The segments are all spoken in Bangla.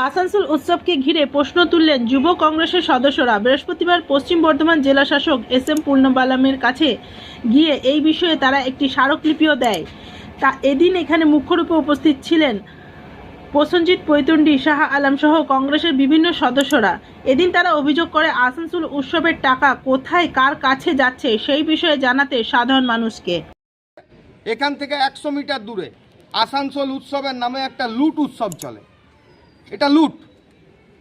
আসানসোল উৎসবকে ঘিরে প্রশ্ন তুললেন যুব কংগ্রেসের সদস্যরা। বৃহস্পতিবার পশ্চিম বর্ধমান জেলা শাসক এস.এম. পূর্ণবালামের কাছে গিয়ে এই বিষয়ে তারা একটি স্মারকলিপিও দেয়। এদিন এখানে মুখ্যরূপে উপস্থিত ছিলেন প্রসেনজিৎ পৈতন্ডি, শাহ আলম সহ কংগ্রেসের বিভিন্ন সদস্যরা। এদিন তারা অভিযোগ করে আসানসোল উৎসবের টাকা কোথায় কার কাছে যাচ্ছে সেই বিষয়ে জানাতে সাধারণ মানুষকে। এখান থেকে 100 মিটার দূরে আসানসোল উৎসবের নামে একটা লুট উৎসব চলে। এটা লুট।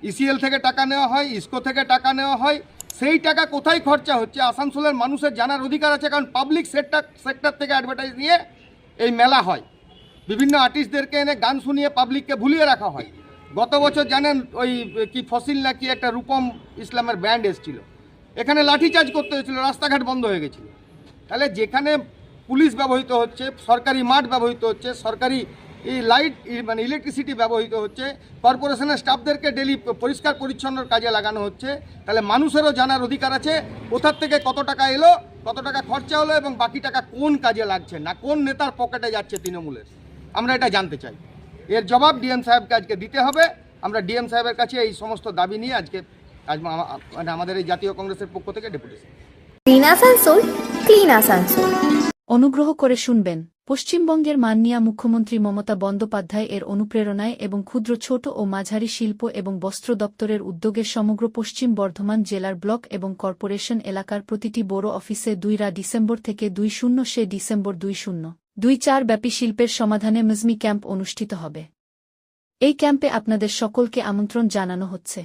ইসিএল থেকে টাকা নেওয়া হয়, ইসকো থেকে টাকা নেওয়া হয়। সেই টাকা কোথায় খরচা হচ্ছে আসানসোলের মানুষের জানার অধিকার আছে, কারণ পাবলিক সেক্টর থেকে অ্যাডভার্টাইজ নিয়ে এই মেলা হয়। বিভিন্ন আর্টিস্টদেরকে এনে গান শুনিয়ে পাবলিককে ভুলিয়ে রাখা হয়। গত বছর জানেন ওই কি ফসিল নাকি একটা রূপম ইসলামের ব্যান্ড এসেছিল, এখানে লাঠিচার্জ করতে হয়েছিল, রাস্তাঘাট বন্ধ হয়ে গেছিল। তাহলে যেখানে পুলিশ ব্যবহৃত হচ্ছে, সরকারি মাঠ ব্যবহৃত হচ্ছে, সরকারি লাইট মানে ইলেকট্রিসিটি ব্যবহৃত হচ্ছে, কর্পোরেশনের স্টাফদেরকে ডেলি পরিষ্কার পরিচ্ছন্নর কাজে লাগানো হচ্ছে, তাহলে মানুষেরও জানার অধিকার আছে কোথার থেকে কত টাকা এলো, কত টাকা খরচা হলো এবং বাকি টাকা কোন কাজে লাগছে, না কোন নেতার পকেটে যাচ্ছে তৃণমূলের। আমরা এটা জানতে চাই। এর জবাব ডিএম সাহেবকে আজকে দিতে হবে। আমরা ডিএম সাহেবের কাছে এই সমস্ত দাবি নিয়ে আজকে মানে আমাদের এই জাতীয় কংগ্রেসের পক্ষ থেকে deputation. Clean Asansol, clean Asansol. অনুগ্রহ করে শুনবেন। পশ্চিমবঙ্গের মাননীয় মুখ্যমন্ত্রী মমতা বন্দ্যোপাধ্যায় এর অনুপ্রেরণায় এবং ক্ষুদ্র, ছোট ও মাঝারি শিল্প এবং বস্ত্র দপ্তরের উদ্যোগে সমগ্র পশ্চিম বর্ধমান জেলার ব্লক এবং কর্পোরেশন এলাকার প্রতিটি বড় অফিসে 2 ডিসেম্বর থেকে 20 ডিসেম্বর 2024 ব্যাপী শিল্পের সমাধানে মজমি ক্যাম্প অনুষ্ঠিত হবে। এই ক্যাম্পে আপনাদের সকলকে আমন্ত্রণ জানানো হচ্ছে।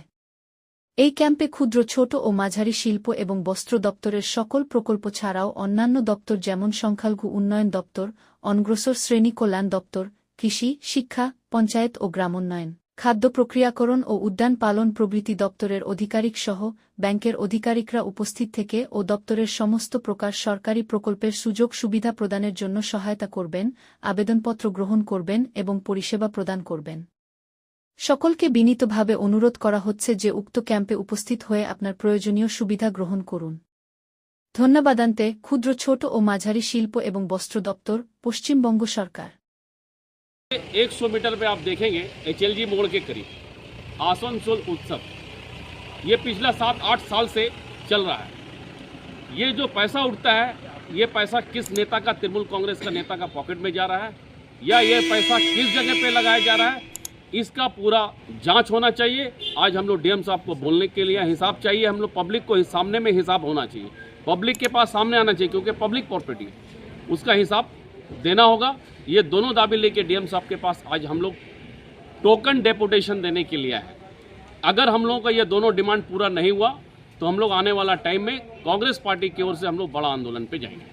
এই ক্যাম্পে ক্ষুদ্র, ছোট ও মাঝারি শিল্প এবং বস্ত্র দপ্তরের সকল প্রকল্প ছাড়াও অন্যান্য দপ্তর যেমন সংখ্যালঘু উন্নয়ন দপ্তর, অনগ্রসর শ্রেণী কল্যাণ দপ্তর, কৃষি, শিক্ষা, পঞ্চায়েত ও গ্রামোন্নয়ন, খাদ্য প্রক্রিয়াকরণ ও উদ্যান পালন প্রভৃতি দপ্তরের আধিকারিক সহ ব্যাংকের আধিকারিকরা উপস্থিত থেকে ও দপ্তরের সমস্ত প্রকার সরকারি প্রকল্পের সুযোগ সুবিধা প্রদানের জন্য সহায়তা করবেন, আবেদনপত্র গ্রহণ করবেন এবং পরিষেবা প্রদান করবেন। সকলকে বিনীতভাবে অনুরোধ করা হচ্ছে যে উক্ত ক্যাম্পে উপস্থিত হয়ে আপনার প্রয়োজনীয় সুবিধা গ্রহণ করুন। ধন্যবাদান্তে ক্ষুদ্র, ছোট ও মাঝারি শিল্প এবং বস্ত্র দপ্তর, পশ্চিমবঙ্গ সরকার। 100 मीटर पे आप देखेंगे HLG मोड़ के करीब आसनसोल उत्सव, ये पिछला 7-8 साल से चल रहा है। ये जो पैसा उठता है, ये पैसा किस नेता का, तृणमूल कांग्रेस का नेता का पॉकेट में जा रहा है या ये पैसा किस जगह पे लगाया जा रहा है, इसका पूरा जांच होना चाहिए। आज हम लोग डीएम साहब को बोलने के लिए हिसाब चाहिए। हम लोग पब्लिक को सामने में हिसाब होना चाहिए, पब्लिक के पास सामने आना चाहिए, क्योंकि पब्लिक प्रॉपर्टी है, उसका हिसाब देना होगा। ये दोनों दावे लेके डीएम साहब के पास आज हम लोग टोकन डेपुटेशन देने के लिए आए हैं। अगर हम लोगों का ये दोनों डिमांड पूरा नहीं हुआ तो हम लोग आने वाला टाइम में कांग्रेस पार्टी की ओर से हम लोग बड़ा आंदोलन पे जाएंगे।